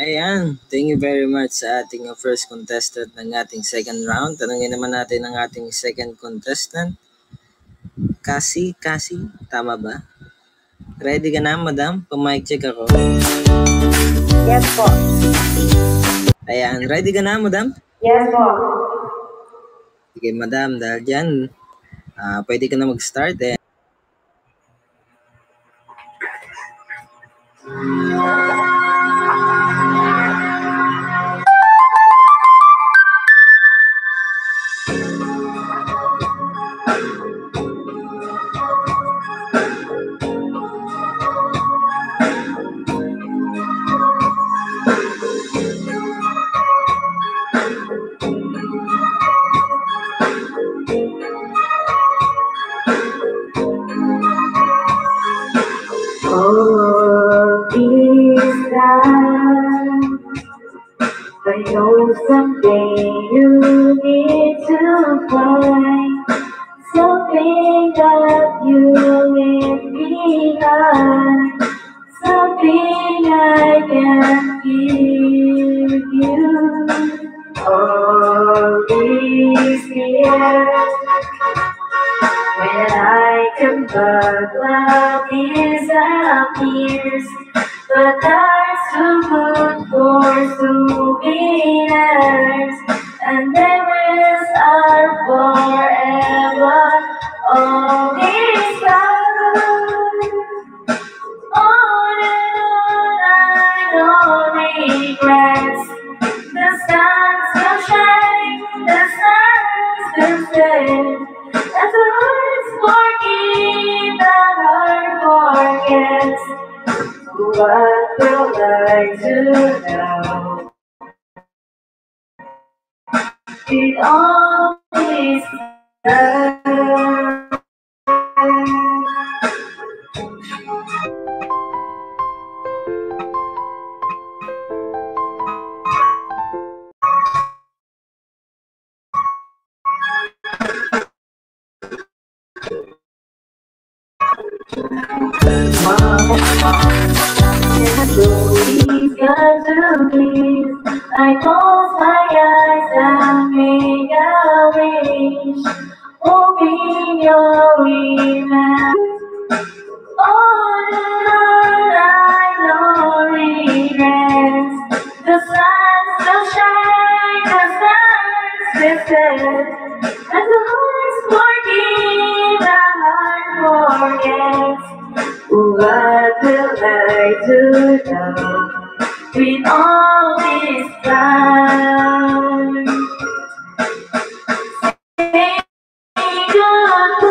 Ayan, thank you very much sa ating first contestant ng ating second round. Tanungin naman natin ang ating second contestant. Cassie, tama ba? Ready ka na, madam? Pamic check ako. Yes po. Ayan, ready ka na, madam? Yes po. Sige, madam, dahil dyan, pwede ka na mag-start eh. All these times, I know someday you need to find something that you leave behind, something I can give you. All these years, when I come back, love disappears. But that's too good for souvenirs, and memories are forever. All these times, on and on, I don't regrets. The sun still shines, the sun still stays. And the hearts forgive, the heart forgets. What will I do now with all these times? I close my eyes and make a wish, hoping you'll remember. On and on, I no regrets. The sun still shines, the sun still sets, and the hearts forgive, the heart forgets. What will I do now with all this time? Say goodbye.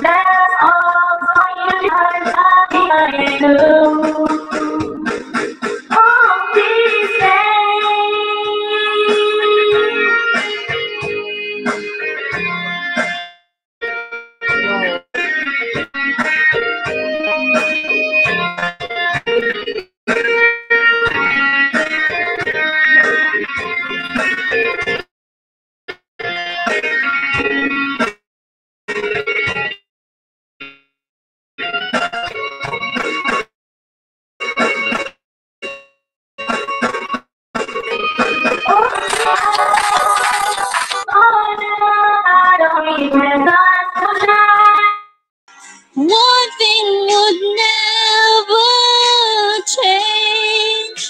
That's all you I do. On these One thing would never change.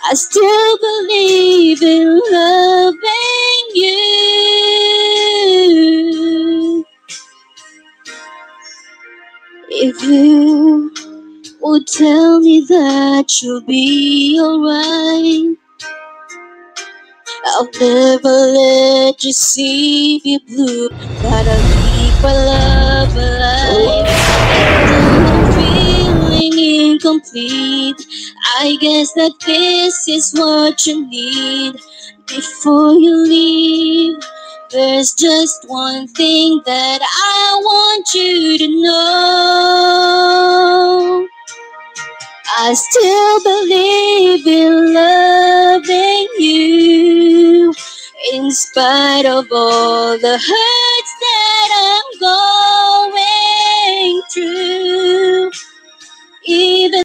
I still believe in loving you. If you would tell me that you'll be alright, I'll never let you see me blue. But I'll keep our love alive. And though I'm feeling incomplete, I guess that this is what you need. Before you leave, there's just one thing that I want you to know. I still believe in loving you. In spite of all the hurts that I'm going through. Even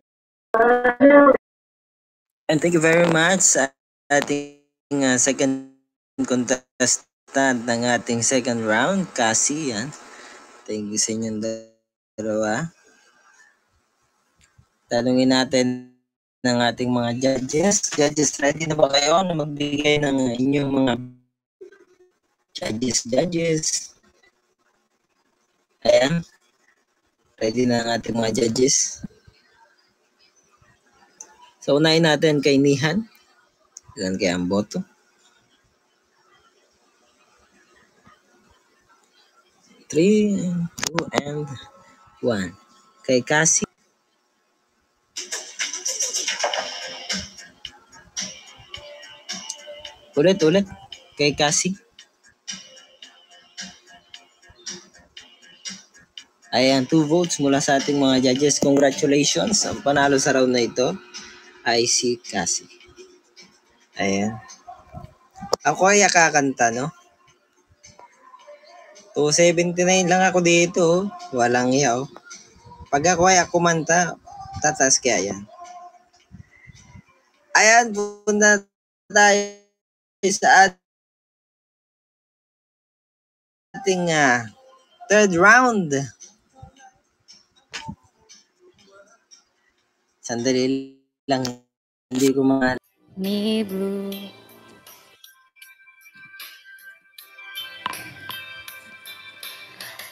And thank you very much sa ating second contestant ng ating second round, Cassie. Yan. Thank you sa inyong dalawa. Tanungin natin ng ating mga judges. Judges, ready na ba kayo na magbigay ng inyong mga judges? Ayan. Ready na ang ating mga judges. So, unahin natin kay Nihan. Ilan kaya ang boto? 3, 2, and 1. Kay Cassie. Ulit. Kay Cassie. Ayan, 2 votes mula sa ating mga judges. Congratulations. Ang panalo sa round na ito ay si Cassie. Ayan. Ako ay kakanta, no? 279 lang ako dito. Walang yaw. Pag ako ay kumanta, tatas kaya yan. Ayan, punta tayo sa ating third round. Sandali lang. Hindi ko mga... Me blue.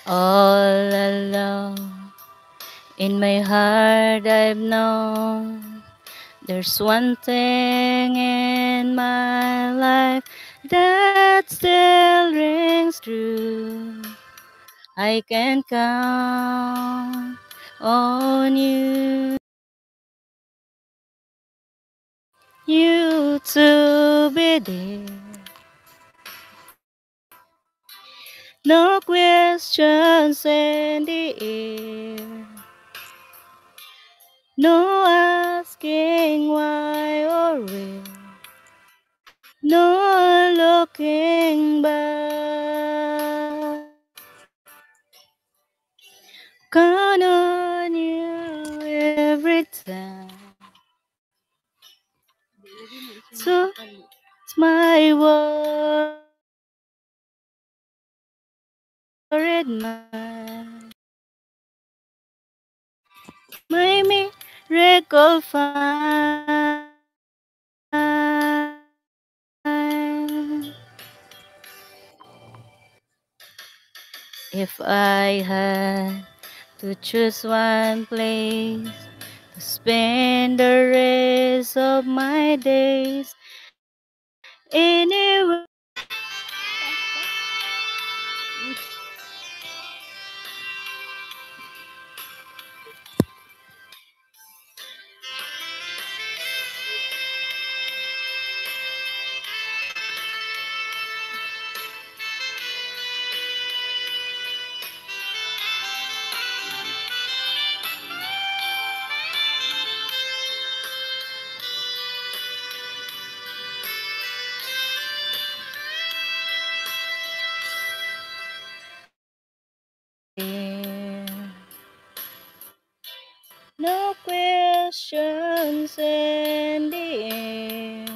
All alone in my heart I've known there's one thing in my life that still rings true. I can count on you to be there. No questions in the air. No asking why or where. No looking back. Count on you every time. So it's my worried mind. My miracle find. If I had to choose one place to spend the rest of my days, anywhere. No questions in the air.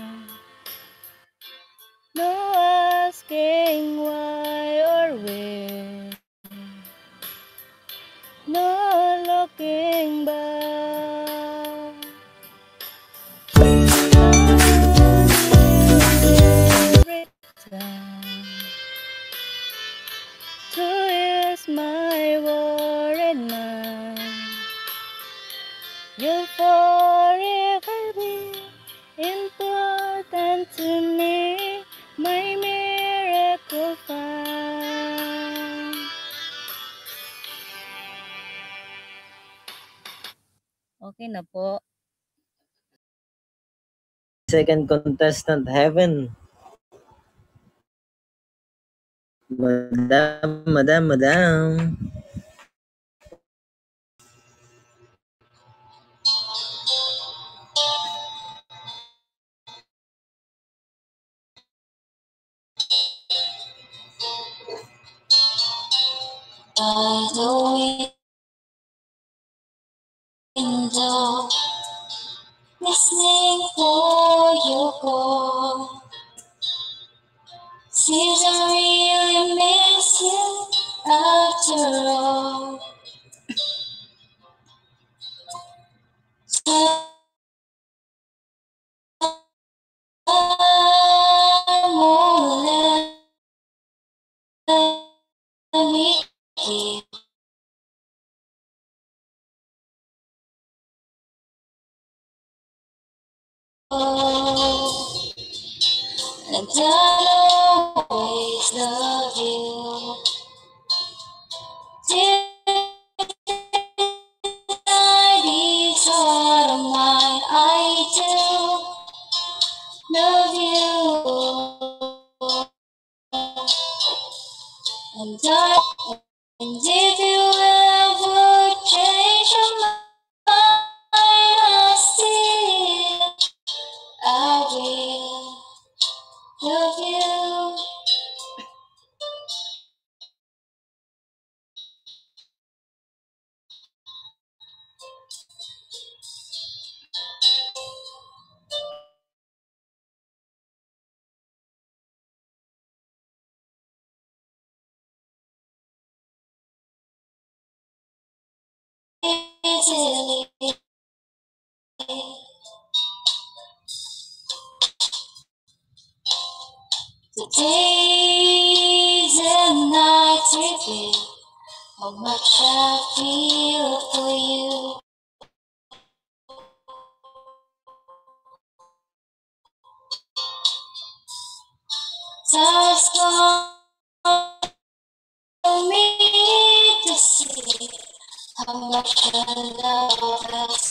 No asking why or where. No looking back. Every time to ease my worried mind. You'll forever be important to me, my miracle find. Okay na po. Second contestant, Heaven. Madam. by the window, listening for your call. Seems I really miss you after all. Time won't let me keep on. And I'll always love you. Till these heart of mine, I do love you. And if you ever change your mind, I will love you. Easily. The days and nights reveal how much I feel for you. Just for me to see how much I love us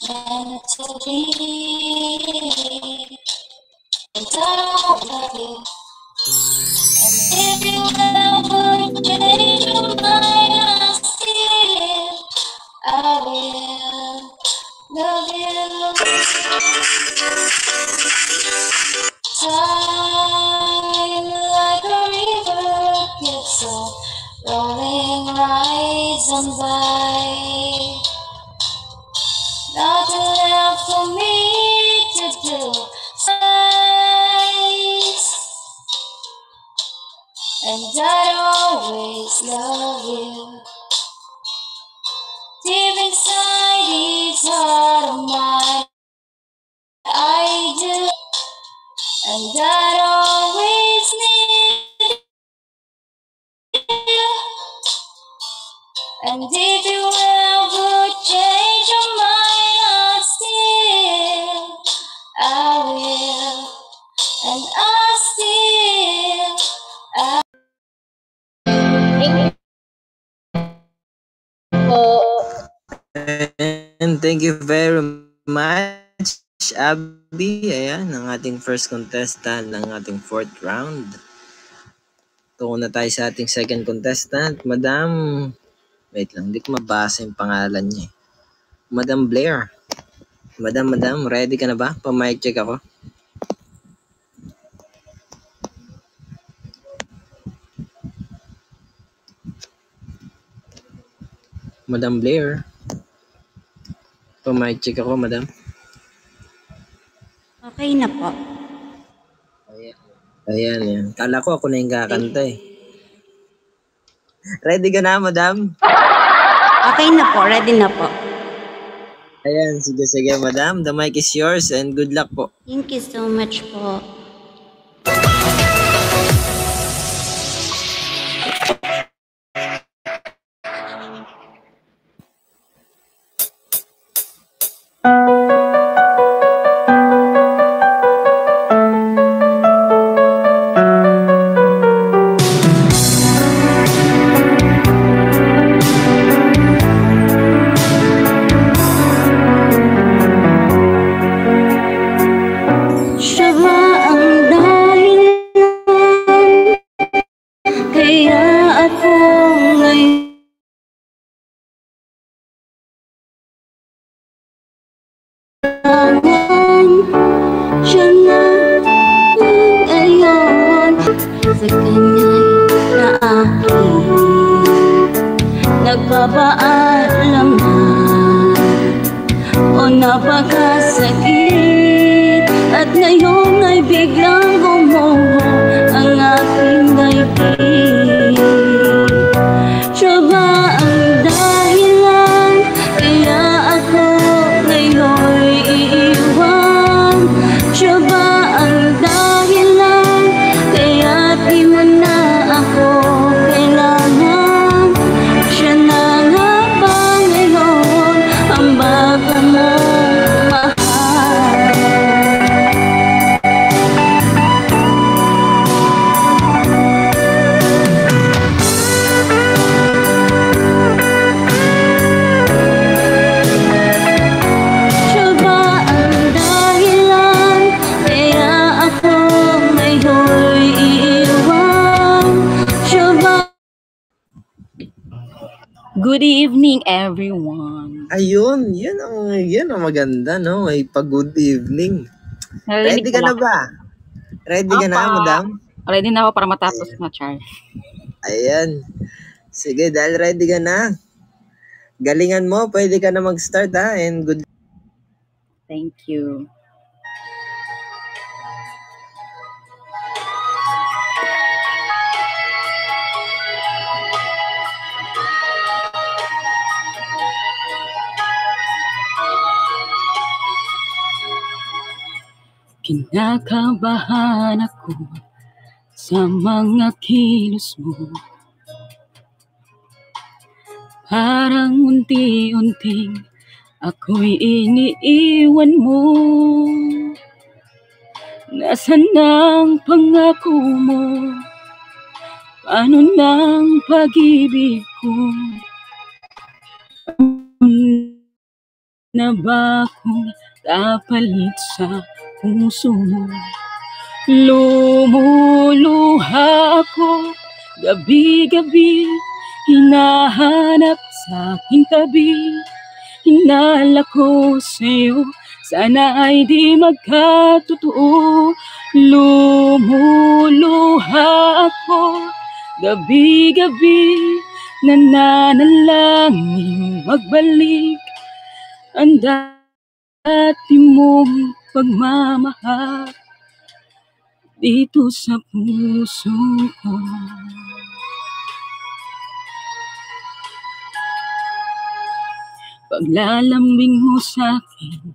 meant to be. And I love you. And if you ever change your mind, I will love you. Time like a river keeps on rolling, rise and by. Nothing left for me to do. And I'd always love you. Deep inside each heart of mine, I do. And I'd always need you. And if you ever change your mind, I will. And And thank you very much, Abby. Ayan, ang ating first contestant ng ating fourth round. Tungo na tayo sa ating second contestant, Madam. Wait lang, hindi ko mabasa yung pangalan niya. Madam Blair. Madam, ready ka na ba? Pa-mic check ako. Madam Blair. Pa-mic check ako, Madam. Okay na po. Ayan. Kala ko ako na yung kakanta eh. Ready ka na, Madam? Okay na po, ready na po. Ayan, sige, Madam. The mic is yours and good luck po. Thank you so much po. Siya ba ang nagpapaalaman o napakasakit, at ngayon ay biglang gumuho ang aking daigdig. Siya ba ang dahilan kaya ako ngayon'y iiwan? Siya ba ang dahilan kaya di mo na ako kailangan? Siya na nga ba ngayon ang bago mong mahal? Siya ba ang dahilan kaya ako ngayon'y iiwan? Siya ba? Good evening, everyone. Ayun, yan ang maganda, no? May pag-good evening. Narinig Ready ka na ba? Ready ka na, Apa. madam? Ready na ako para matapos na, Char. Ayan. Sige, dahil ready ka na, galingan mo, pwede ka na mag-start, ha? And good. Thank you. Kinakabahan ako sa mga kilos mo. Parang unti-unting ako'y iniiwan mo. Nasaan ang pangako mo? Paano ng pag-ibig ko? Na ba kung kapalit sa puso mo? Lumuluha ako gabi-gabi, hinahanap sa aking tabi. Hinala ko sa'yo, sana ay di magkatotoo. Lumuluha ako gabi-gabi, nananalangin magbalik ang dati mong pagmamahal dito sa puso ko. Paglalambing mo sa'kin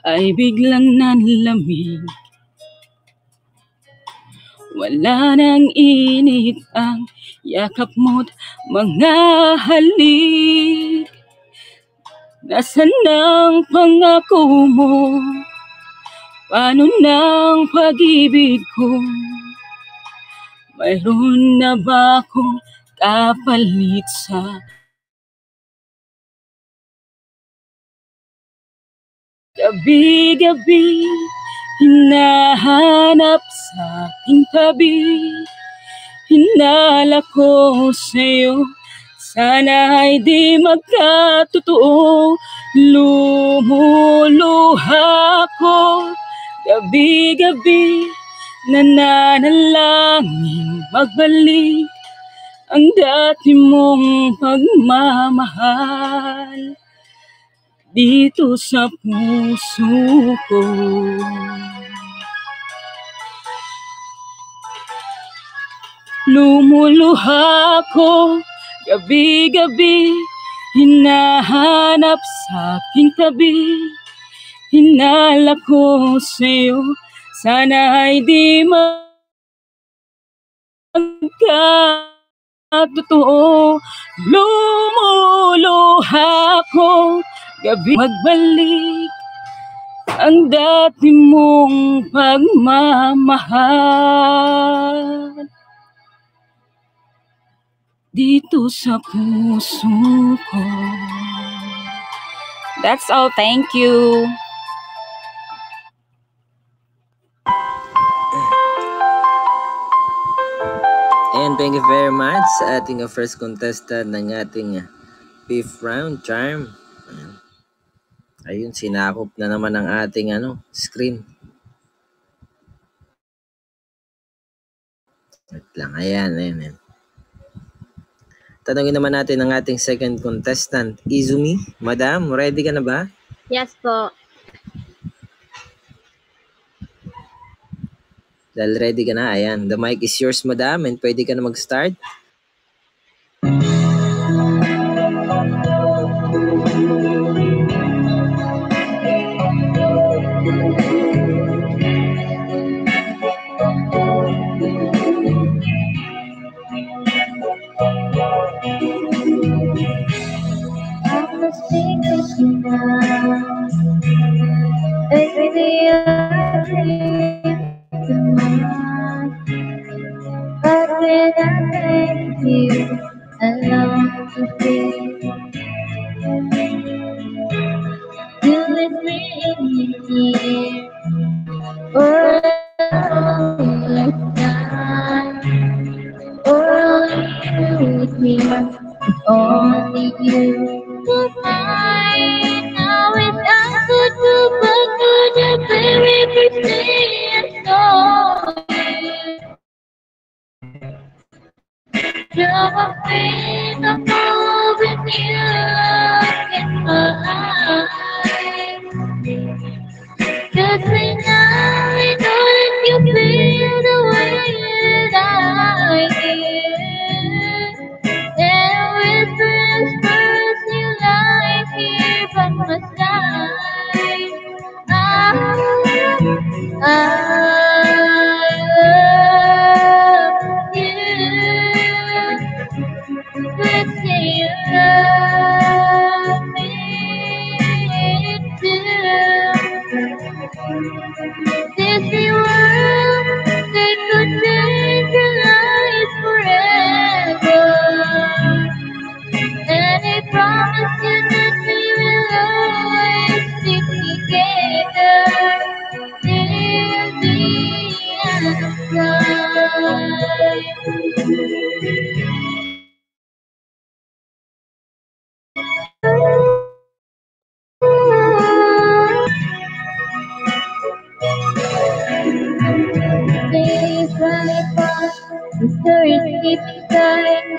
ay biglang nanlamig. Wala nang init ang yakap mo't mga halik. Nasaan ang pangako mo? Paano ng pag-ibig ko? Mayroon na ba akong kapalit sa gabi-gabi? Hinahanap sa aking tabi. Hinala ko sa'yo, sana ay di magkatotoo. Lumuluha ko gabi-gabi, nananalangin magbalik ang dati mong pagmamahal dito sa puso ko. Lumuluha ko gabi-gabi, hinahanap sa aking tabi. Hinala ko sa'yo, sana ay di magkatotoo. Lumuluha ko gabi, magbalik ang dati mong pagmamahal dito sa puso ko. That's all. Thank you. And thank you very much sa ating first contestant ng ating 5th round, Charm. Ayun, sinakop na naman ang ating screen. Wait lang, ayan. tanungin naman natin ang ating second contestant, Izumi. Madam, ready ka na ba? Yes po. Dahil ready ka na, ayan. The mic is yours, madam, and pwede ka na mag-start. But when I thank you, I long to feel you with me here. Or only time, or you with me, only you. Goodbye. Now it's time to do, but for the very first day I saw you. You're a face of love with you in my eyes. Just right now, I know that you feel the way that I do. And with whispers you lie here by my side. I love you. Let's say you love me too. This world, they could change your life forever. And I promise you that we will always stick together till the end of time. Days right past, the stories deep inside.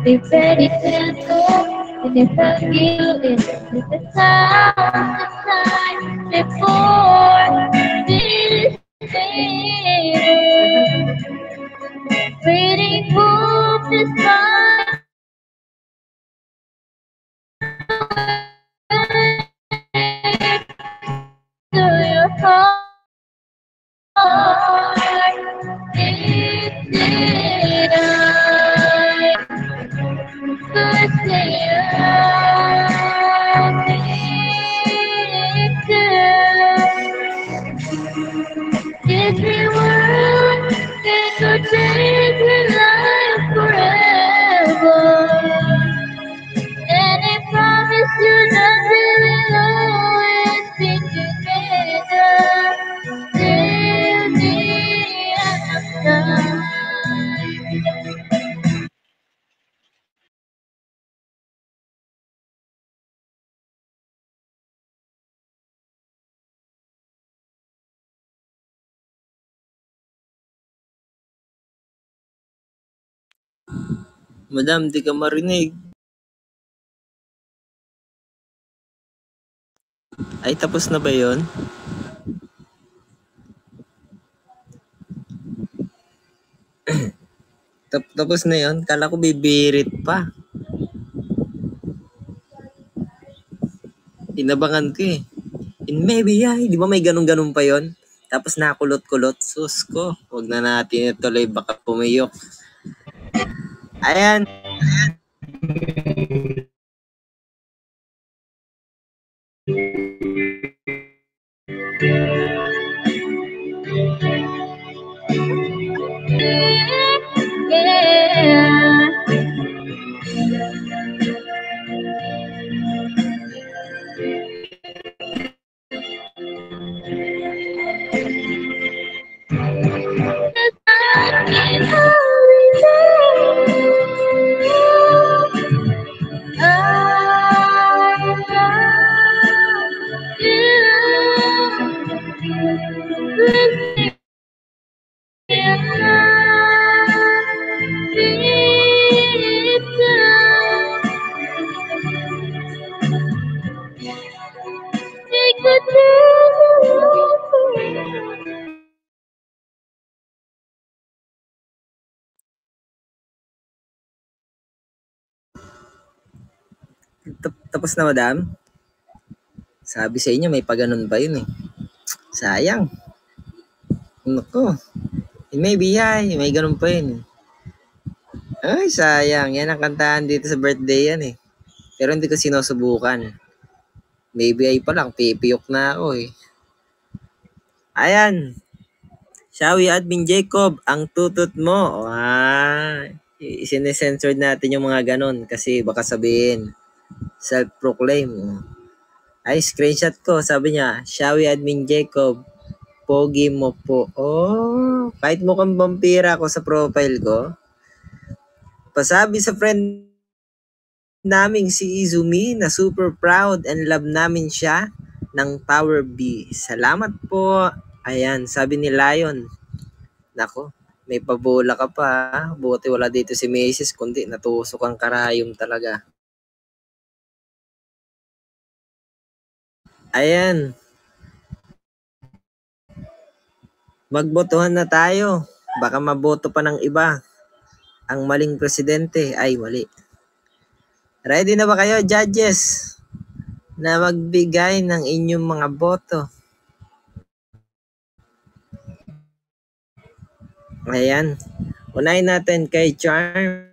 Be ready to go, and if I feel it, it's the time before this later. Waiting for this time to your heart. It's could say you love me too. Every word that could change your life forever. And I promise you that we will always be together till the end of time. Madam, di ka marinig. Ay, tapos na ba yon? Tapos na yon? Kala ko bibirit pa. Inabangan ko eh. And maybe ay, di ba may ganun-ganun pa yon? Tapos nakulot-kulot. Sus ko, huwag na natin ituloy, baka pumiyok. Ayan. Tapos na, madam? Sabi sa inyo, may paganon pa yun eh. Sayang. Nako. Maybe may ganun pa yun. Ay, sayang. Yan ang kantahan dito sa birthday yan eh. Pero hindi ko sinusubukan. Maybe ay pa lang, pipiyok na ako eh. Ayan. Shawi Admin Jacob, ang tutot mo. Isinesensored natin yung mga ganon kasi baka sabihin, self-proclaim. Ay, screenshot ko. Sabi niya, Shawi Admin Jacob, pogi mo po. Oh, kahit mukhang vampira ako sa profile ko. Pasabi sa friend naming si Izumi na super proud and love namin siya ng Power B. Salamat po. Ayan, sabi ni Lion. Nako, may pabola ka pa. Buti wala dito si Macy's, kundi natusok ang karayom talaga. Ayan. Magbotohan na tayo. Baka maboto pa ng iba. Ang maling presidente ay mali. Ready na ba kayo, judges? Na magbigay ng inyong mga boto. Ayan. Unahin natin kay Charm.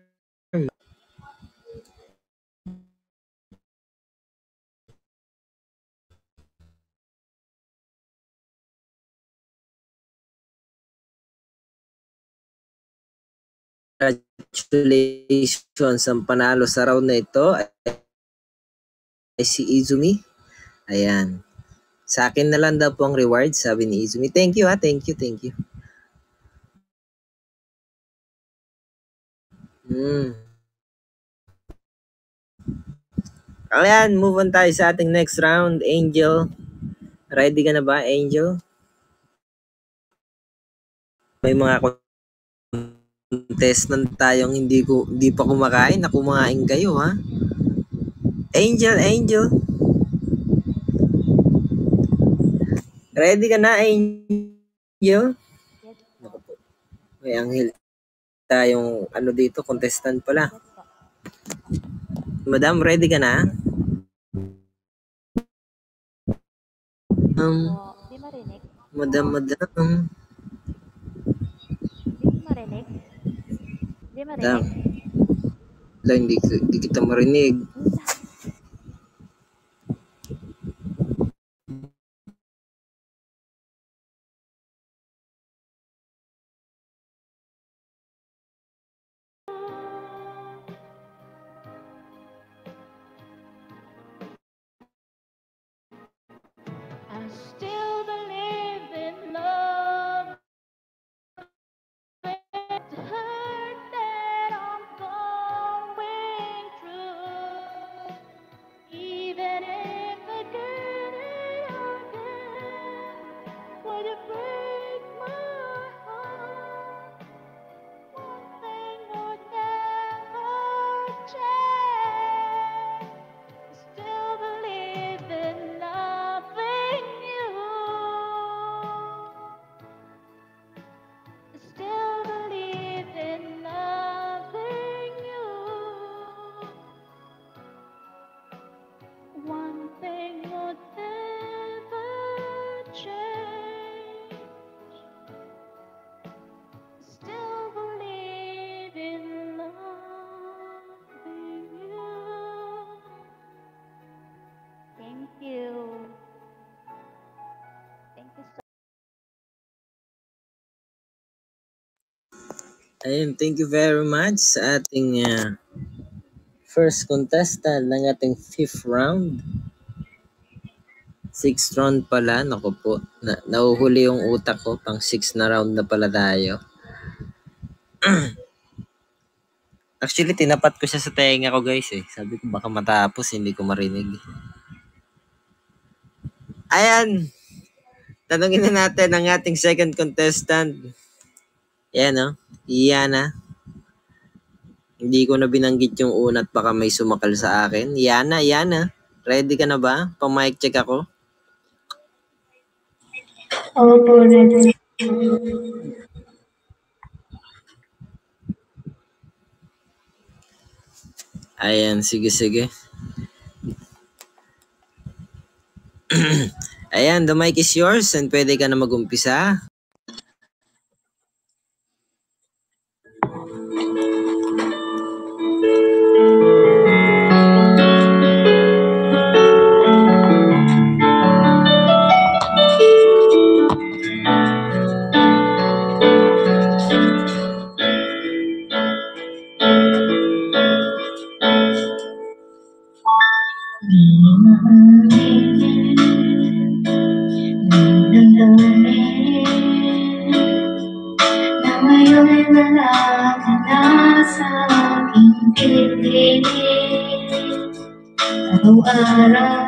Congratulations, ang panalo sa round na ito ay si Izumi. Ayan. Sa akin na lang daw po ang reward, sabi ni Izumi. Thank you ha, thank you. Ayan, move on tayo sa ating next round. Angel, ready ka na ba, Angel? May mga contestant tayong hindi pa kumakain, na kumain kayo ha. Angel. Ready ka na, Angel? May anghel tayong dito, contestant pala. Madam, ready ka na? Di marinig? Madam. Di marinig? Hindi kita marinig. I still believe in love. The hurt that I'm going through, even if I get it again, would it break my heart? One thing would never change. I still believe in loving you. I still believe in loving you. One thing would never change. I still believe in loving you. Thank you. Thank you so Ayun, thank you very much sa ating first contestant ng ating 5th round. 6th round pala, naku po. Nahuhuli yung utak ko, pang 6 na round na pala tayo. Actually, tinapat ko siya sa tenga ko guys eh. Sabi ko baka matapos, hindi ko marinig. Ayan. Tanungin na natin ang ating second contestant. Yan, no? Yana. Hindi ko na binanggit yung una at baka may sumakal sa akin. Yana. Ready ka na ba? Pa-mic check ako. Opo, ready. Ayan, sige. Ayan, the mic is yours and pwede ka na mag-umpisa. Na ngayon wala ka na sa aking piling. Araw-araw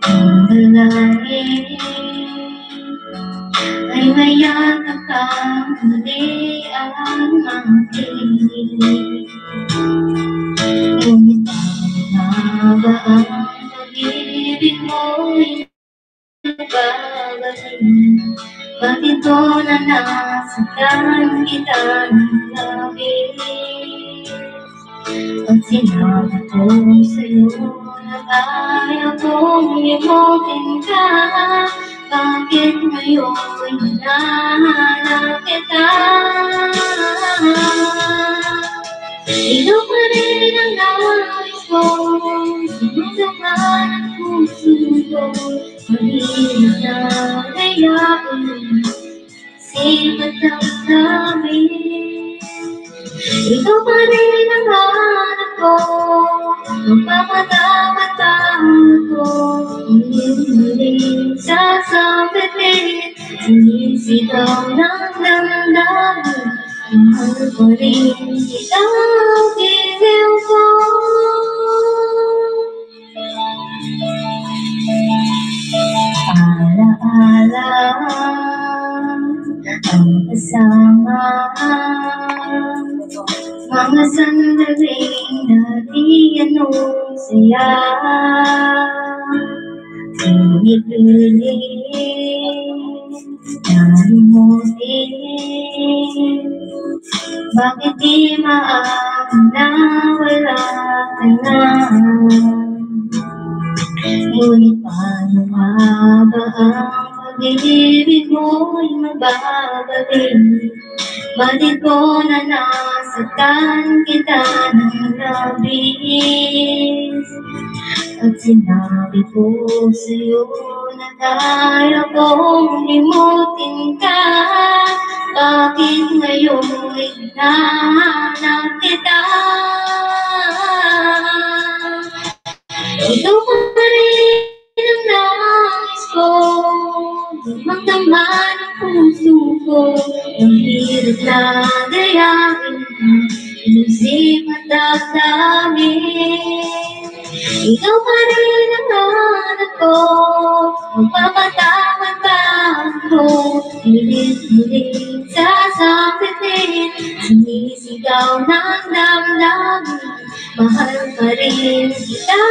ang dalangin ay mayakap kang muli ang aking piling. Ngunit ano ba ang pag-ibig mo'y babalik? Bakit ko na nasaktan kita ng labis? Pag sinabi ko sa'yo na kaya kong limutin ka, bakit ngayon hinahanap kita? Ikaw pa rin ang nais ko, sinundakan ang puso ko. Mahirap na gayahin, sipat ang sabi. Ikaw pa rin ang hanap ko, magpapatawad pa ako. Muling sasabitin, sinisigaw ng damdamin. Mahal pa rin kita, giliw ko. Alaala ang kasama, mga sandaling dati anong saya. Pinipiling nalimutin, bakit di maamin na wala ka na? Ngunit paano nga ba ang pag-ibig mo'y magbabalik? Bakit ko na nasaktan kita ng labis? At sinabi ko sa'yo na kaya kong limutin ka, bakit ngayon hinahanap kita? Ikaw pa rin ang nais ko, magdamdaman ang puso ko. Ang hirap na gayahin, inisip at damdamin. Ikaw pa rin ang hanap ko, magpapatawad pa ako. Muling sasabitin, sinisigaw ng damdamin. Mahal pa rin kita,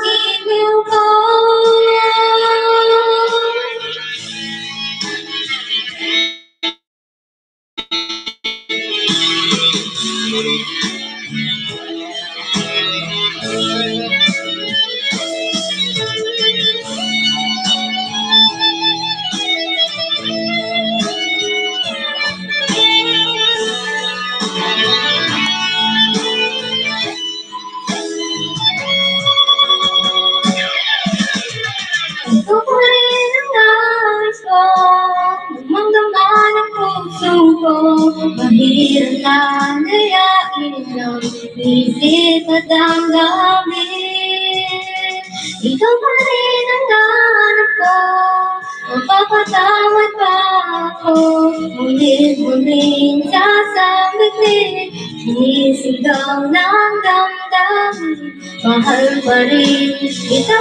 giliw ko. Ikaw pa rin ang nais ko, magdamdaman ang puso ko. Mahirap na gayahin ang isip at damdamin. Ikaw pa rin ang hanap ko, magpapatawad pa ako. Muling sasabitin, sinisigaw ng damdamin. Mahal pa rin kita,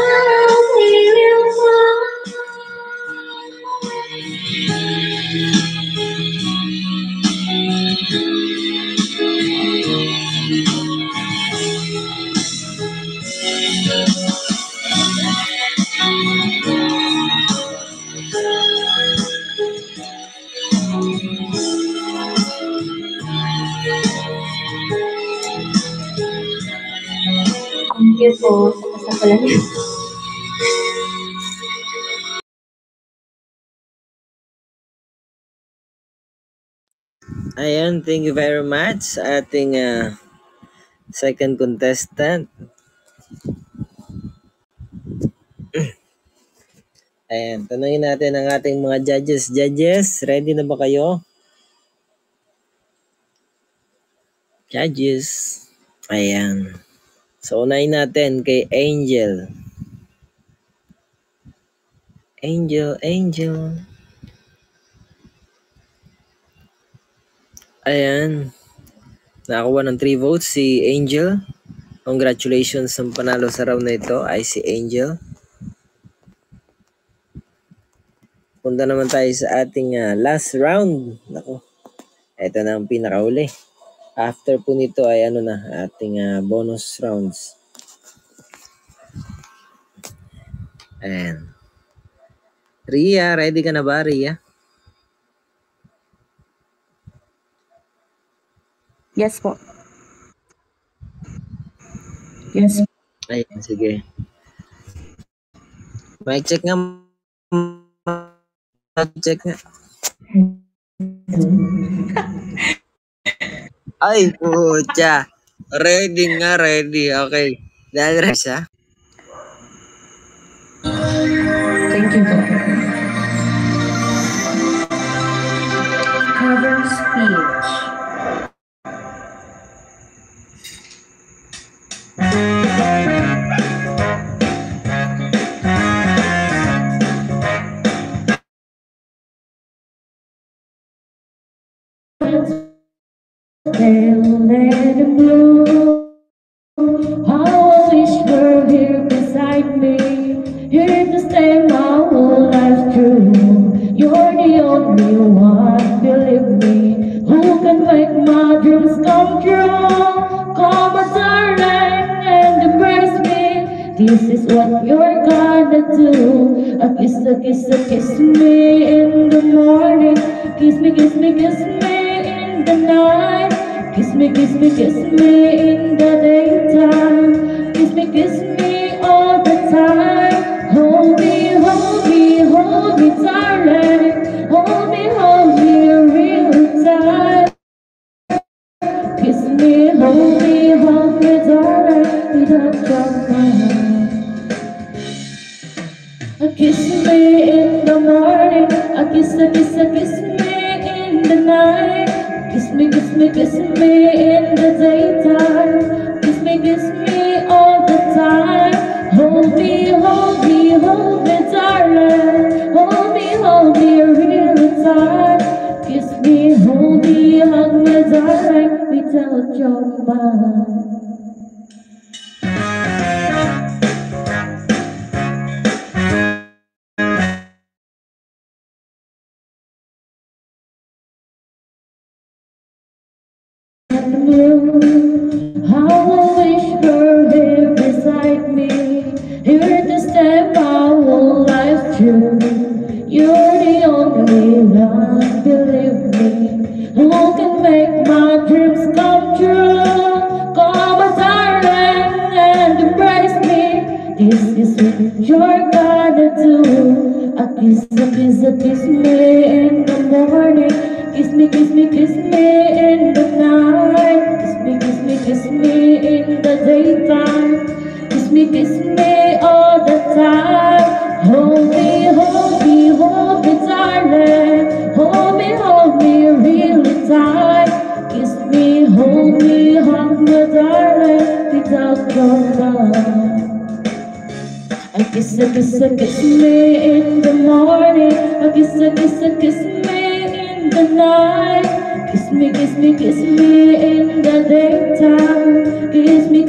giliw ko. Thank you po sa kasagulan niyo. Ayan, thank you very much sa ating second contestant. Ayan, tanungin natin ang ating mga judges. Judges, ready na ba kayo? Judges. Ayan. So, unahin natin kay Angel. Angel. Ayan. Nakakuha ng 3 votes si Angel. Congratulations sa panalo sa round na ito ay si Angel. Punta naman tayo sa ating last round. Naku, ito na ang pinakahuli. After po nito ay ating bonus rounds. Ayan. Ria, ready ka na ba, Ria? Yes po. Yes. Ayan, sige. Mic check nga. Mic check nga. Ay, pucha. Ready nga, ready. Okay. Dahil Reza. Thank you po. Cover speech. Let it bloom. How I wish you're here beside me, here to stay my whole life through. You're the only one, believe me, who can make my dreams come true. Come on, darling, and embrace me. This is what you're gonna do. A kiss me in the morning. Kiss me in the night. Kiss me in the daytime. Kiss me all the time. Hold me, darling. Hold me real tight. Kiss me, hold me, darling, without your mind. Kiss me in the morning. Kiss me in the night. Kiss me in the daytime. Kiss me all the time. Hold me, darling. Hold me real tight. Kiss me, hold me, hug me, darling, without your mind. How I wish you're here beside me, here to stay my whole life through. You're the only one, believe me, who can make my dreams come true. Come on, darling, and embrace me. This is what you're gonna do. Kiss me in the morning. Kiss me in the night. Kiss me in the daytime. Kiss me all the time. Hold me, darling. Hold me really tight. Kiss me, hold me, hug me, darling, without your love. Kiss me in the morning. Kiss me in the night. Kiss me in the daytime. Kiss me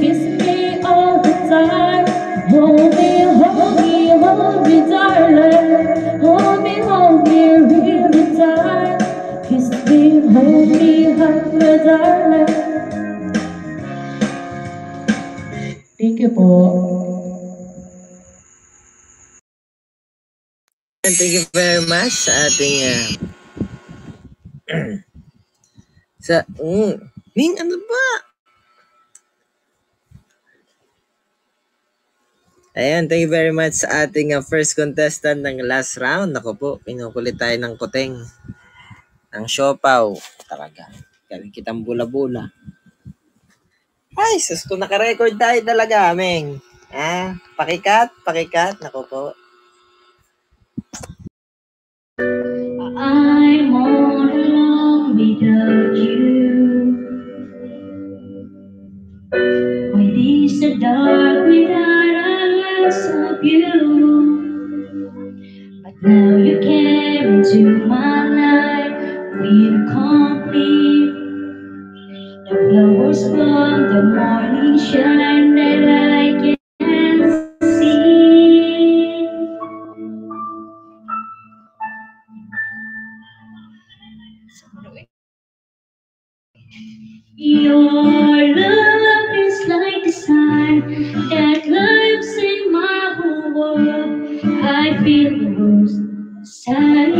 all the time. Hold me, darling. Hold me Ayan, thank you very much sa ating Ming, ano ba? Ayan, thank you very much sa ating first contestant ng last round. Ako po, pinukulit tayo ng kuteng. Ng siopaw. Talaga. Kami kitang bula-bula. Ay, sus, kung naka-record tayo talaga, Meng. Pakikat. Naku po. I'm all alone without you. Why is the dark without a glimpse of you? But now you came into my life, feel complete. The flowers bloom, the morning shine that I can see. Your love is like the sun that lives in my whole world. I feel the rose inside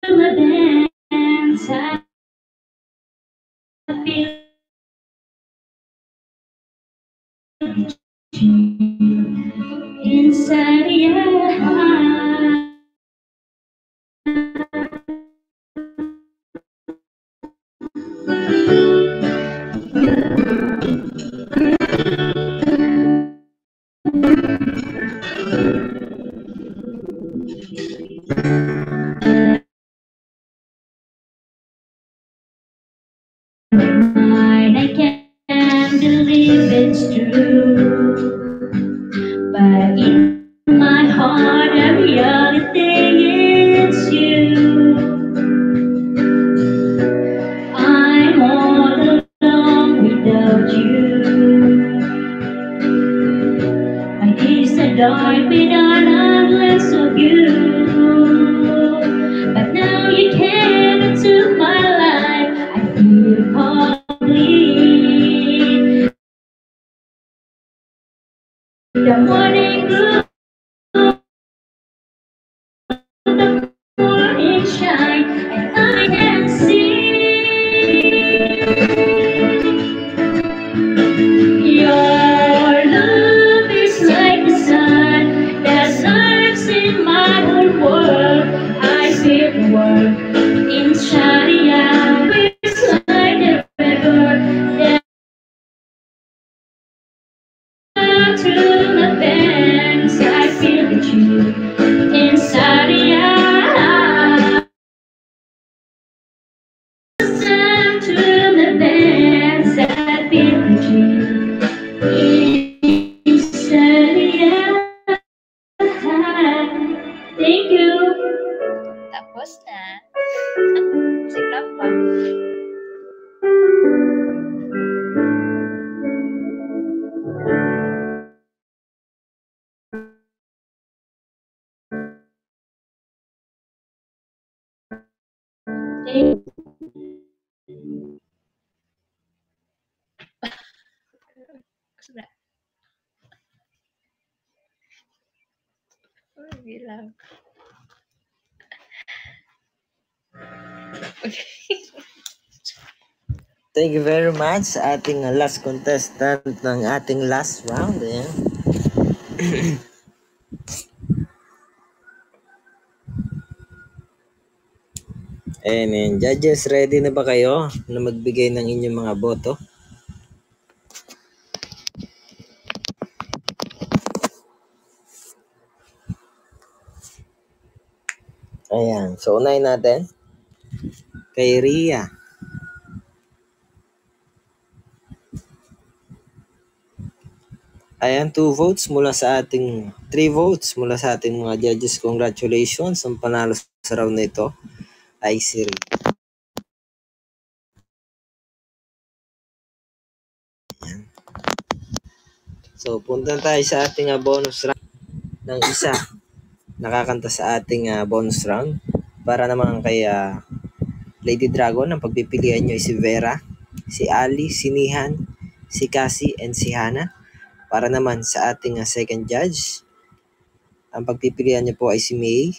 my dance. I feel you inside your heart. I can't believe it's true, but in my heart I really think it's you. I'm all alone without you. My days are dark without a glimpse of you. But now you came into my life, I feel complete. The morning glow, the morning shine, and I can see your love is like the sun that shines in my whole world. I feel the world in Sharia, it's like the river that through the banks. I feel the truth inside your heart. Through the banks, I feel the truth inside your heart. Thank you. Tapos na. Sigla pa. Thank Sudah. Bilang. Thank you very much sa ating last contestant ng ating last round. Ayan. Ayan. Judges, ready na ba kayo na magbigay ng inyong mga boto? Ayan. So, unahin natin kay Ria. Ayan, 3 votes mula sa ating mga judges. Congratulations. Ang panalo sa round na ito ay si Ria. Ayan. So, punta tayo sa ating bonus round ng isa nakakanta sa ating bonus round. Para naman kay Lady Dragon, ang pagpipilian nyo ay si Vera, si Ali, si Nihan, si Cassie, and si Hannah. Para naman sa ating second judge, ang pagpipilian niyo po ay si May.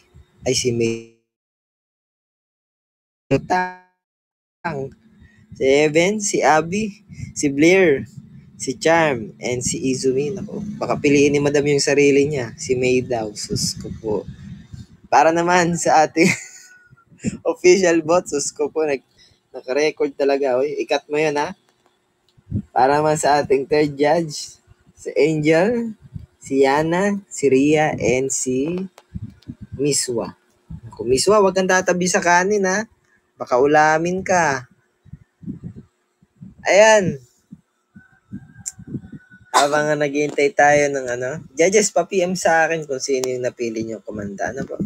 Si Evan, si Abby, si Blair, si Charm, and si Izumi. Naku, baka piliin ni Madam yung sarili niya. Si May daw. Sus ko po. Para naman sa ating official bot, sus ko po. Naka-record talaga. Oy, ikat mo yun ha. Para naman sa ating third judge, si Angel, si Yana, si Ria, and si Miswa. Naku, Miswa, wag kang tatabi sa kanin ha. Baka ulamin ka. Ayan. Habang naghihintay tayo ng judges, pa-PM sa akin kung sino yung napili nyo kumanta. Ano po?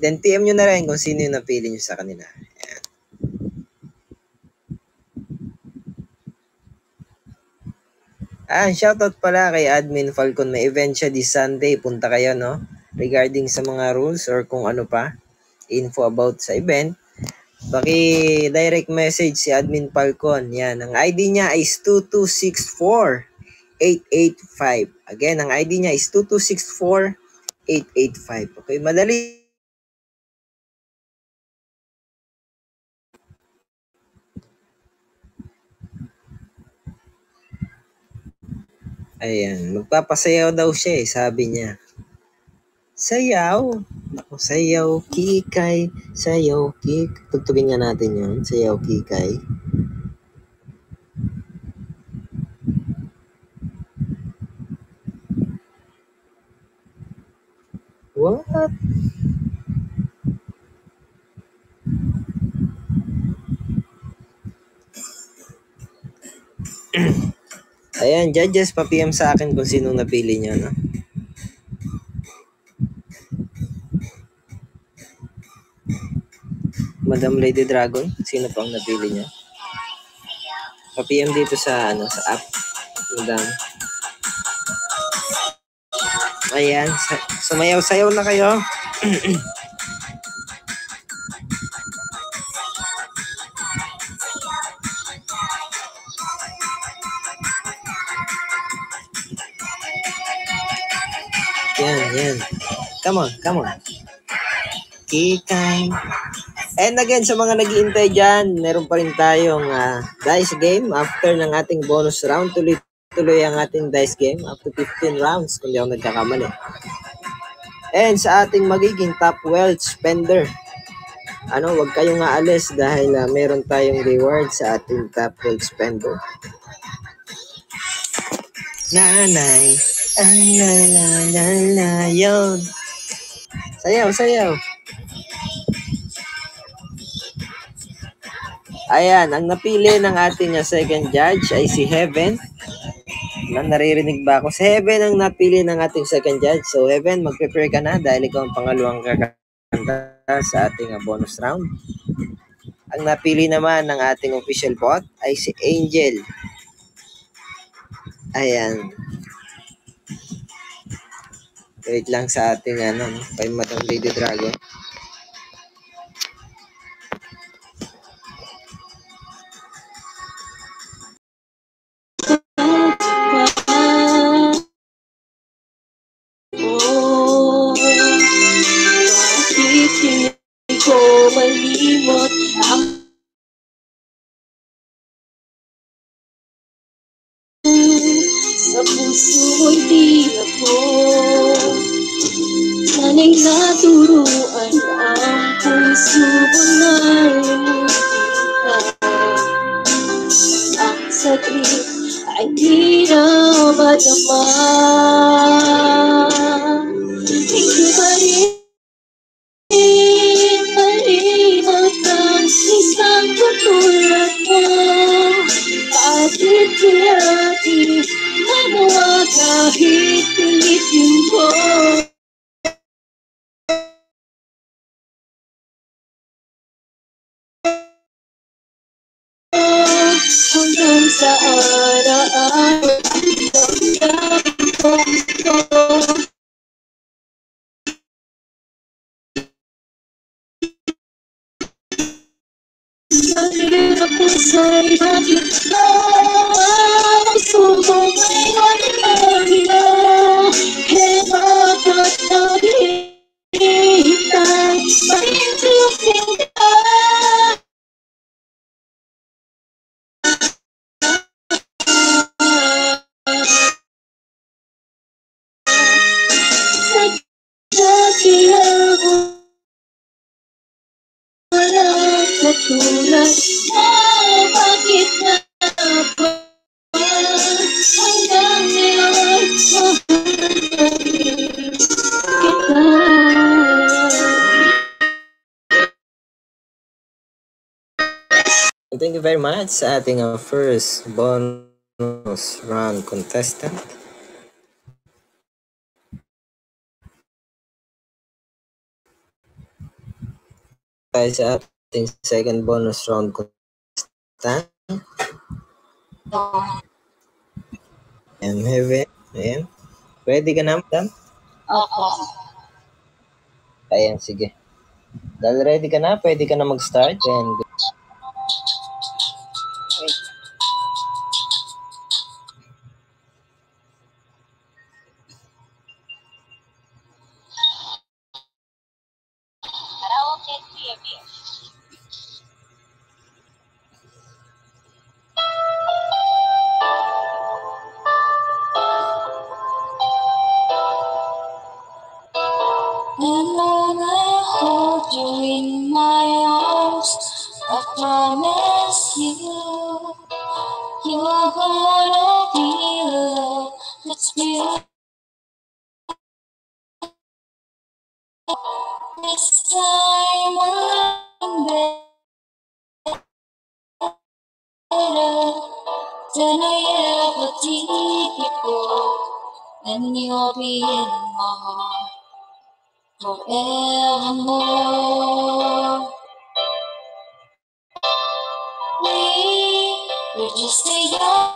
Then PM nyo na rin kung sino yung napili nyo sa kanila. Ayan. Shoutout pala kay Admin Falcon. May event siya this Sunday. Punta kayo, no? Regarding sa mga rules or kung ano pa. Info about sa event. Direct message si Admin Falcon. Yan. Ang ID niya is 2264885. Again, ang ID niya is 2264885. Okay, madali. Ayan, magpapasayaw daw siya sabi niya. Sayaw. Ako, sayaw, kikay, sayaw, Tugtugin nga natin yun. Sayaw, kikay. What? Ayan, judges, pa-PM sa akin kung sinong napili niyo, no? Madam Lady Dragon, sino pa ang napili niya? Pa-PM dito sa sa app. Madam. Ayan, sumayaw-sayaw na kayo. Yan. Come on. Kikay. And again, sa mga nag-iintay dyan, meron pa rin tayong dice game after ng ating bonus round. Tuloy ang ating dice game up to 15 rounds kung di ako nagkakamali. And sa ating magiging top wealth spender, wag kayong aalis dahil meron tayong reward sa ating top wealth spender. Nanay, ay la yun. Sayaw. Ayan, ang napili ng ating second judge ay si Heaven. Naririnig ba ako? Si Heaven ang napili ng ating second judge. So Heaven, mag-prepare ka na dahil ikaw ang pangalawang kakanta sa ating bonus round. Ang napili naman ng ating official bot ay si Angel. Ayan. Wait lang sa ating kay Madam Lady Dragon. Malimot ang sa puso mo'y di ako sana'y naturuan ang puso mo na limutin ka. Ang sakit ay di na madama. Hindi pa rin malimot ang isang katulad mo. Bakit kaya di magawa kahit pilitin ko? Hanggang sa araw-araw Salita po sa'y nakita. Gusto ko ngayon bakit na ba hanggang ngayon mahal pa rin kita? Thank you very much sa ating first bonus round contestant. Tayo sa ating second bonus round contestant. And Heaven, ayan. Ready ka na, madam? Opo. Ayan, sige. Dahil ready ka na, pwede ka na mag-start. And Karaoke PMA. And when I hold you in my arms, I promise you are gonna be the love that's real. This time I'm better than I ever did before, and you'll be in my heart forevermore. We're just a young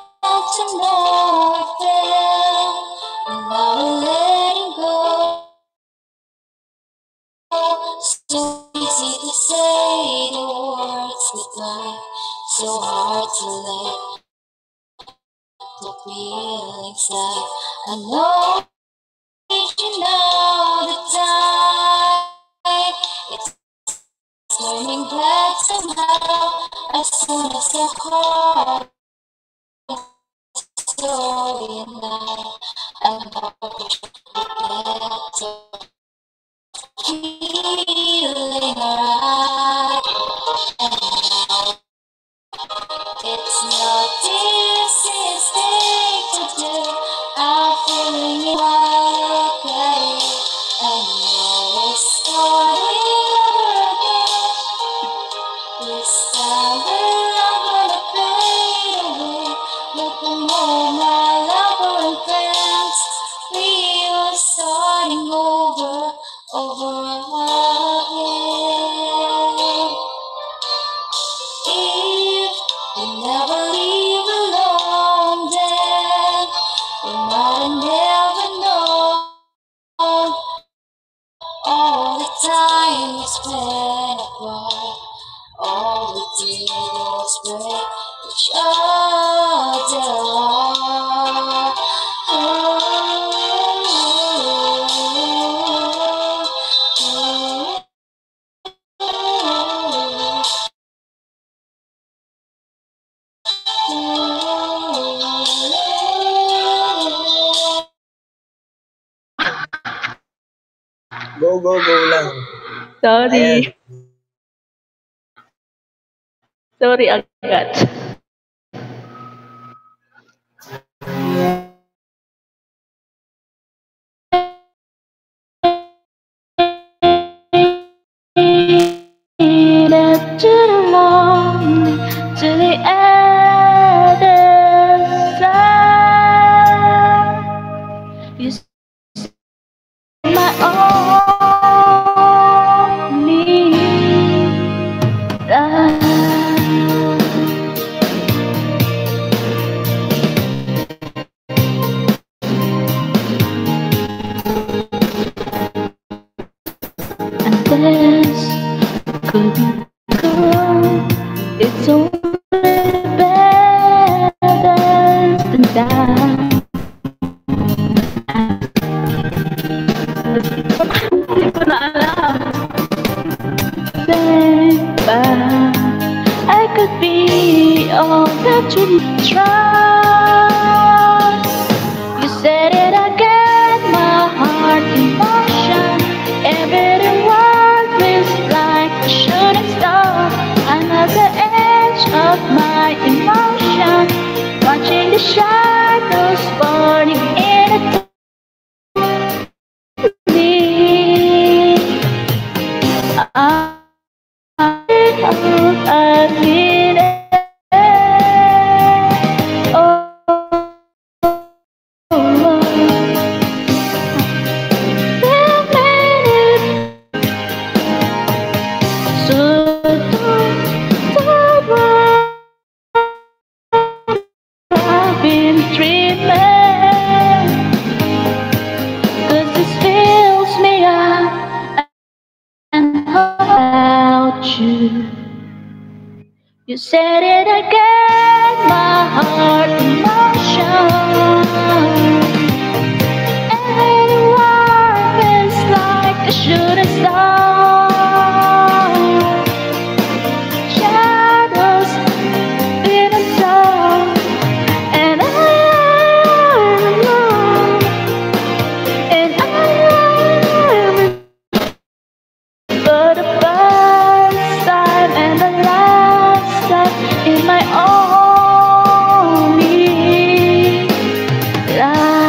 to know our feel, and now we're letting go. So easy to say the words goodbye, so hard to let the feelings die. I know you know the time it's turning black somehow as soon as your heart is slowly and I'm feeling alright. It's not this thing to do. I'm feeling it okay. I know it's starting over again. This time we're not gonna fade away. Look more my lover and friends. We are starting over again. If we never leave alone, then we might never know all the time we spent apart. All we did was break each other. go lang. Sorry. Ayan. Sorry agad. To the lonely, to the other side. You see my only life. And this could be good. It's only better than that. Hindi ko na alam. Babe, I could be all that you try. You said it again, my heart in motion. Every word feels like a shooting star. Another end. I need it. Oh, so I've been dreaming, 'cause this fills me up and about you. You said it again, my heart in motion. Everyone feels like a shooting star. Shadows in a dark, and I'm alone, and I'm for the first time and the last time in my only life.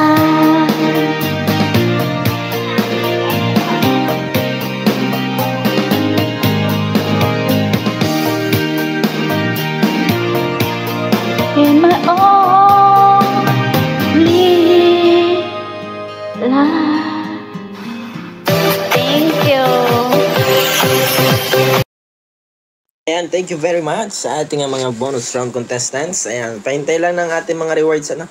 In my only life. Thank you. Ayan, thank you very much sa ating mga bonus round contestants. Ayan, pahintay lang ng ating mga rewards, ano?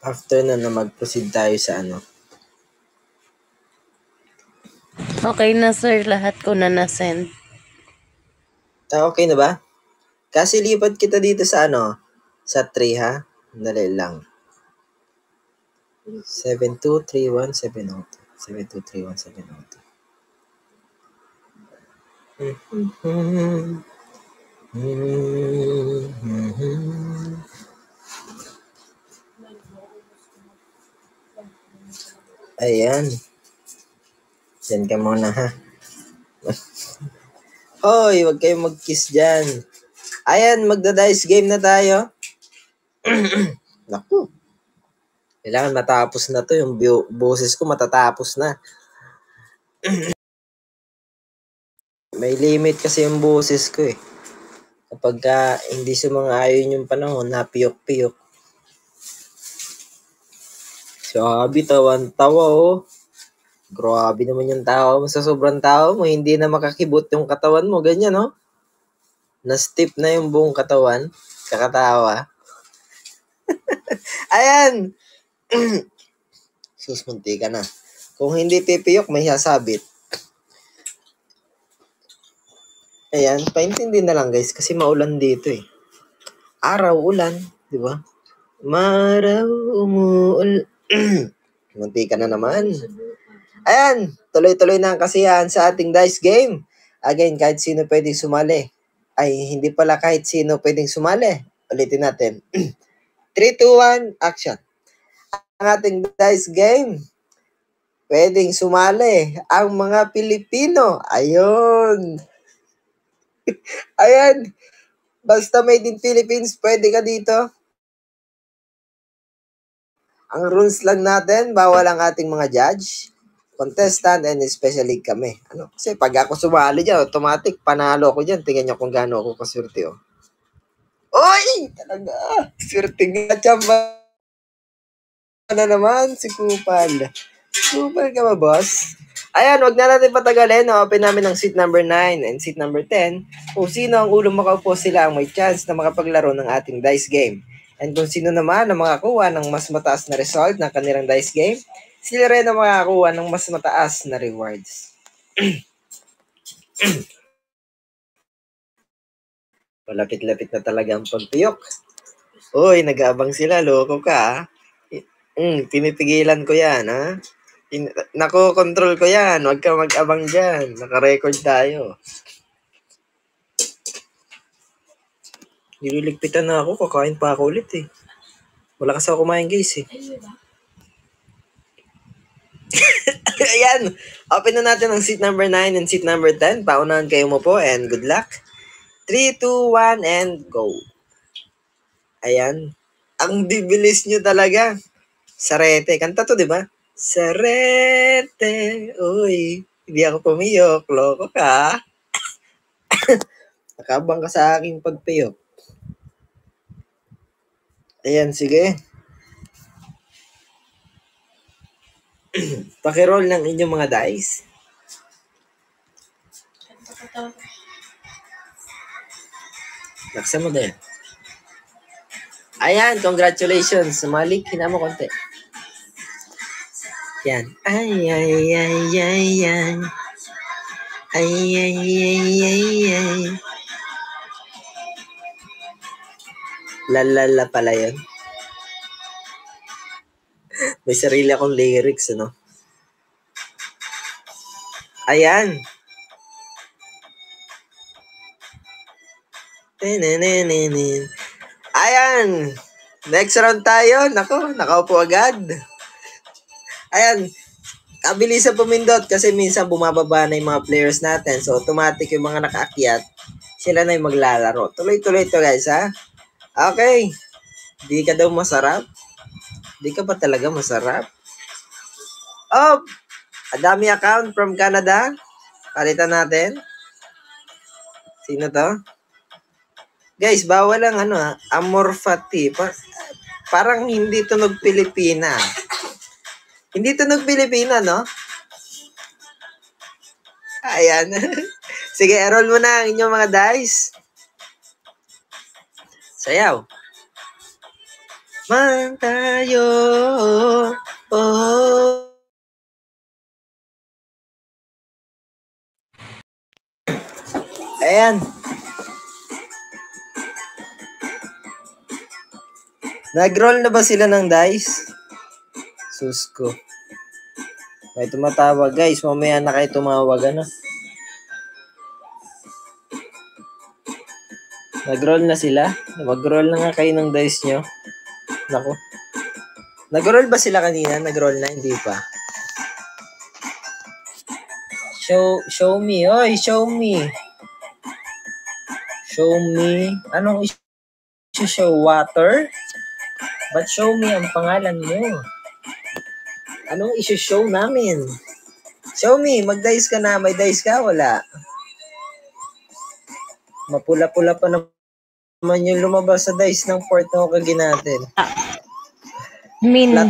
After na mag-proceed tayo sa ano. Okay na sir, lahat ko na na-send. Okay na ba? Kasi lipat kita dito sa ano? Sa 3 ha? Dali lang. 7231702. 7231702. Ayan. Diyan ka muna ha. Hoy, wag kayong mag-kiss dyan. Ayan, magda-dice game na tayo. Naku. Kailangan matapos na to. Yung boses ko matatapos na. May limit kasi yung boses ko eh. Kapag hindi sumang-ayon yung panahon, napiyok-piyok. Sabi, tawan-tawa oh. Grabe naman yung tawa mo. Sa sobrang tawa mo, hindi na makakibot yung katawan mo. Ganyan, no? Na-stiff na yung buong katawan. Kakatawa. Ayan! Susmunti ka na. Kung hindi pipiyok, may sasabit. Ayan, paintindi na lang guys. Kasi maulan dito eh. Araw, ulan. Di ba? Maraw, umuul. Munti ka na naman. Ayan, tuloy-tuloy na ang kasiyahan sa ating dice game. Again, kahit sino pwedeng sumali. Ay, hindi pala kahit sino pwedeng sumali. Ulitin natin. 3, 2, 1, action. Ang ating dice game. Pwedeng sumali ang mga Pilipino. Ayun. Ayan. Basta made in Philippines, pwede ka dito. Ang rules lang natin, bawal ang ating mga judge, contestant, and especially kami. Ano? Kasi pag ako sumali dyan, automatic, panalo ko dyan. Tingnan nyo kung gaano ako kaswerte, oh. Oy! Talaga! Swerte nga, chamba na naman, si Kupal. Kupal ka ba, boss? Ayan, wag na natin patagalin. Open namin ang seat number 9 and seat number 10. Kung sino ang ulong makaupo, sila ang may chance na makapaglaro ng ating dice game. And kung sino naman ang makakuha ng mas mataas na result ng kanilang dice game, sila rin ang makakuha ng mas mataas na rewards. Malapit-lapit na talaga ang pagpiyok. Uy, nag-aabang sila. Loko ka, ha? Pinipigilan ko yan, ha? Nako-control ko yan. Huwag ka mag-abang dyan. Naka-record tayo. Nililigpitan na ako. Kakain pa ako ulit, eh. Wala kasi ako kumain, guys, eh. Ayan. Open na natin ang seat number 9 and seat number 10. Paunahan kayo mo po and good luck. 3, 2, 1, and go. Ayan. Ang bibilis nyo talaga. Sarete. Kanta to, di ba? Sarete. Uy, hindi ako pumiyok. Loko ka. Nakabang ka sa aking pagpiyok. Ayan, sige. Pakiroll ng inyong mga dice. Laksan mo din. Ayan, congratulations. Malik, hina mo konti. Yan. Ay, ay, ay, ay, ay. Ay, ay, ay, ay, ay. Lalala pala yun. May sarili akong lyrics, ano? Ayan. Ayan. Next round tayo. Nako, nakaupo agad. Ayan. Kabilisan pumindot kasi minsan bumababa na yung mga players natin. So, automatic yung mga nakaakyat, sila na yung maglalaro. Tuloy-tuloy to guys, ha? Okay. Di ka daw masarap? Di ka pa talaga masarap? Oh, Adami account from Canada. Palitan natin. Sino to? Guys, bawal ang Amorfati. Parang hindi tunog Pilipina. Hindi tunog Pilipina, no? Ayan. Sige, roll mo na ang inyong mga dice. Sayaw. Man tayo. Oh. Ayan. Nag-roll na ba sila ng dice? Susko. May tumatawag. Guys, mamaya na kayo tumawag. Nag-roll na sila? Mag-roll na nga kayo ng dice nyo. Naku. Nag-roll ba sila kanina? Nag-roll na? Hindi pa. Show me. Oy, show me. Show me. Anong show? Water? But show me ang pangalan mo. Anong show namin? Show me. Mag-dice ka na. May dice ka? Wala. Mapula-pula pa naman yung lumabas sa dice ng port na kagin natin.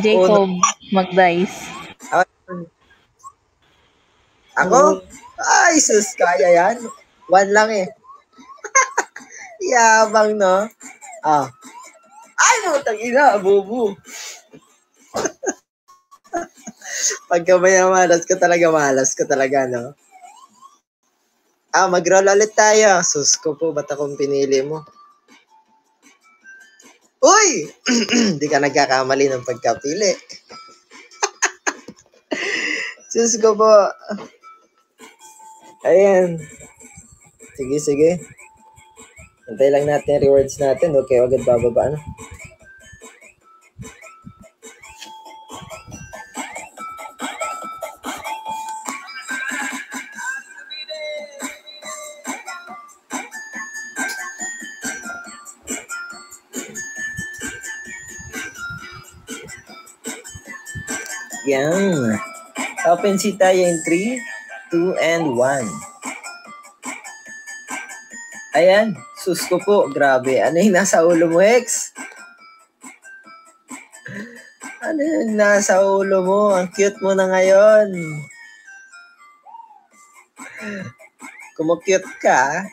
Jacob mag-dice. Ako? Ay, sus, kaya yan. One lang eh. Yabang, no? Ay, putang ina, bubu. Pagka malas ka talaga, no? Mag-roll ulit tayo. Sus ko po, ba't akong pinili mo? Uy! Di ka nagkakamali ng pagkapili. Sus ko po. Ayan. Sige. Hintay lang natin rewards natin. Okay, agad bababa, no? Yan. Open seat tayo in 3, 2, and 1. Ayan. Sus ko po. Grabe. Ano yung nasa ulo mo, Hex? Ano yung nasa ulo mo? Ang cute mo na ngayon. Kumukyut ka.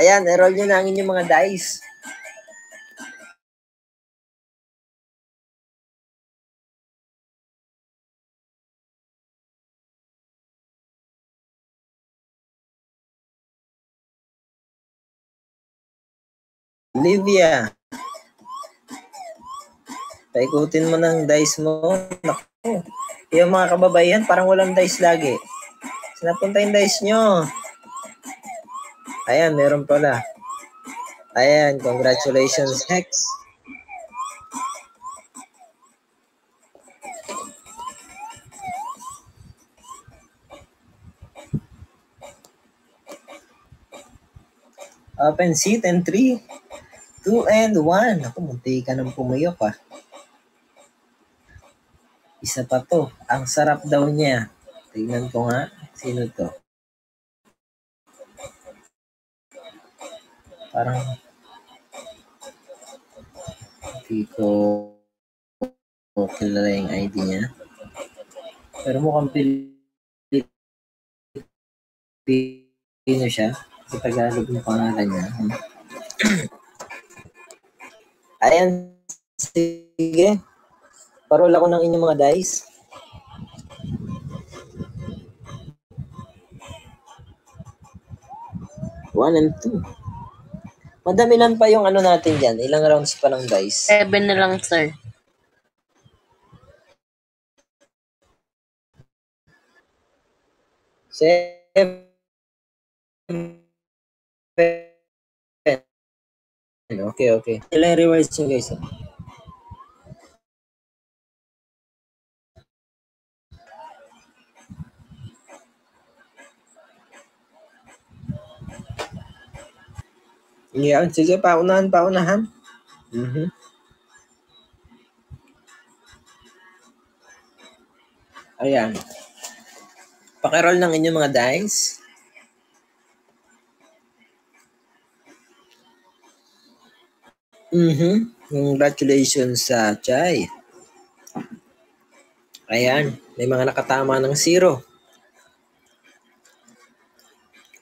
Ayan. I-roll nyo na ang inyong mga dice. Olivia. Paikutin mo ng dice mo. Naku. Yung mga kababayan, parang walang dice lagi. Sinapunta yung dice nyo. Ayan, meron pala. Ayan, congratulations, Hex. Open seat and 3, 2, and 1. Ako, munti ka nang pumuyok, Isa pa to. Ang sarap daw niya. Tingnan ko nga. Sino to? Parang hindi ko kilala yung ID niya. Pero mukhang Pilipino siya. Sa Tagalog yung pangalan niya. Ayan. Sige. Parol ako ng inyong mga dice. One and two. Madami lang pa yung ano natin dyan. Ilang rounds pa ng dice? 7 na lang, sir. Seven. Okay. Ilang rewards nyo guys? Yan, sige, paunahan. Ayan. Pakiroll ng inyong mga dice. Congratulations sa Chay. Ayan, may mga nakatama ng 0.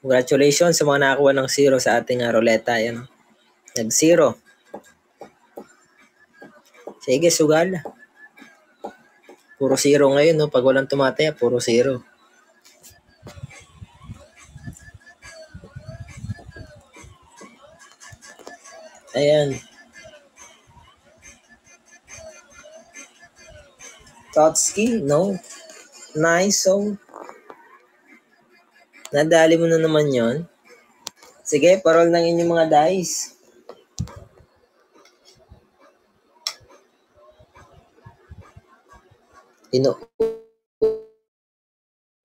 Congratulations sa mga nakakuha ng 0 sa ating ruleta. Ayan. Nag-0. Sige, sugal. Puro 0 ngayon, no? Pag walang tumataya, puro 0. Ayan. Totski, no? Nice, so. Nadali mo na naman yon. Sige, parol ng inyong mga dice.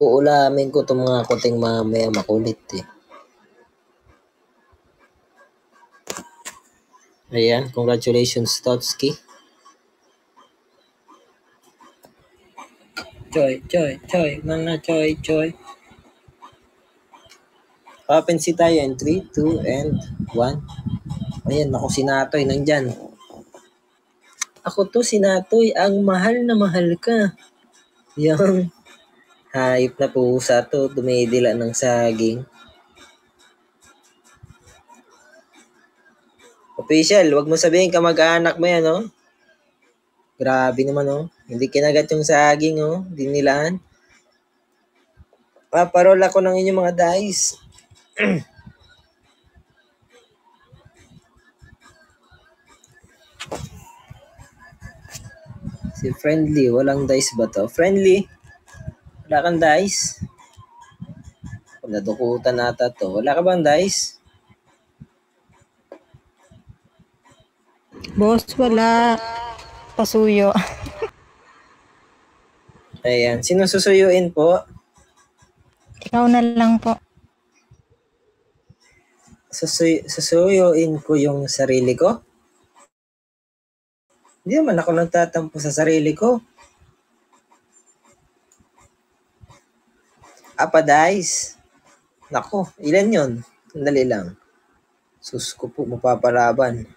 Uulamin ko itong mga kuting mamaya makulit eh. Ayan, congratulations Totski. Choy, mga choy. Papansin tayo in 3, 2, and 1. Ayan, ako si Natoy, nandyan. Ako to, si Natoy, ang mahal na mahal ka. Yung hayop na pusa to, dumidila ng saging. Official, wag mo sabihin kamag-anak mo yan, oh. Grabe naman, oh. Hindi kinagat yung saging, oh. Dinilaan. Paparol ako ng inyong mga dice. Si Friendly, walang dice ba to? Friendly, wala kang dice? Nadukutan nata to. Wala ka bang dice? Boss, wala. Pasuyo. Ayan. Sino susuyuin po? Ikaw na lang po. Susuyuin ko yung sarili ko? Hindi naman ako nagtatampo sa sarili ko. Apa dice? Nako, ilan yun? Sandali lang. Sus ko po, mapapalaban.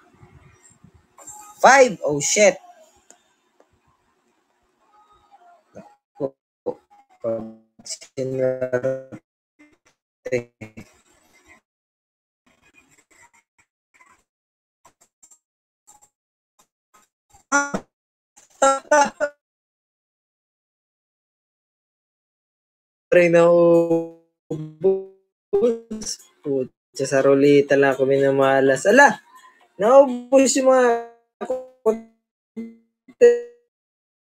5! Oh shit! Nako. Try na ubus. Putya, sa rolita lang ako minamalas. Ala! Naubos yung mga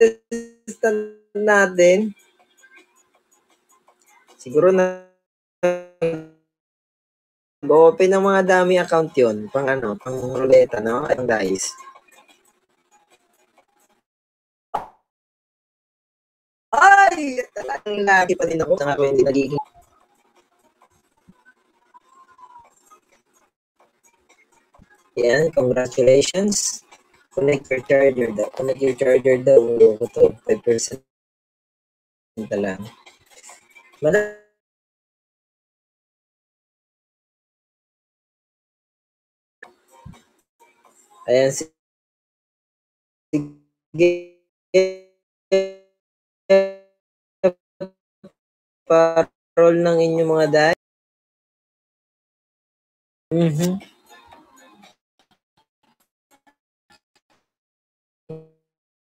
contestant natin. Siguro na open ng mga dami account yun. Pang roleta, no? Ang dice. Ay! Talagang lagi pa din ako. Saan ako hindi nagiging. Yan, congratulations. Connect your charger daw. Connect your charger daw. Ko to. 5% na lang. Ayan, sige. Parol ng inyong mga dahil.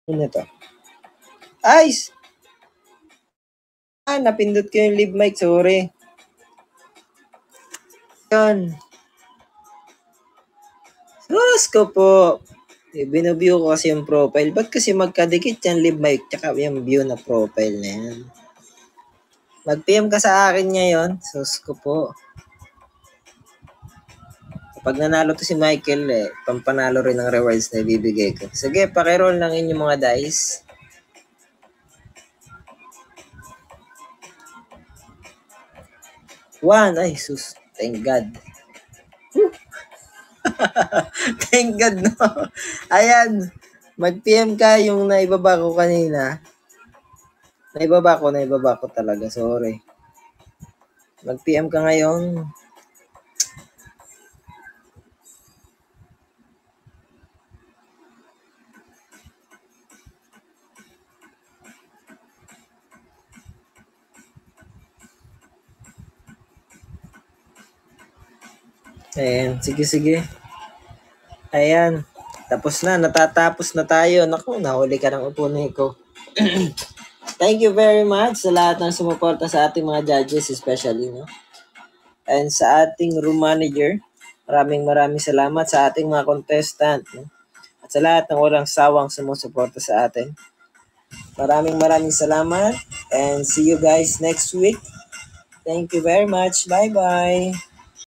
Ano to? Ice! Napindot ko yung live mic. Sorry. Yan. Sus ko po. Binuview ko kasi yung profile. Ba't kasi magkadikit yan live mic tsaka yung view na profile na yan? Mag-PM ka sa akin ngayon. Sus ko po. Kapag nanalo to si Michael, pampanalo rin ng rewards na ibibigay ko. Sige, pakiroll ng inyong mga dice. One. Ay, sus. Thank God. Thank God, no? Ayan. Mag-PM ka yung naibaba ko kanina. Naibaba ko talaga. Sorry. Mag-PM ka ngayon. Ayan. Sige. Ayan. Tapos na. Natatapos na tayo. Naku, nahuli ka ng upunin ko. Thank you very much sa lahat ng sumuporta sa ating mga judges, especially, no? And sa ating room manager, maraming salamat sa ating mga contestant, no? At sa lahat ng walang sawang sumusuporta sa atin. Maraming salamat and see you guys next week. Thank you very much. Bye-bye.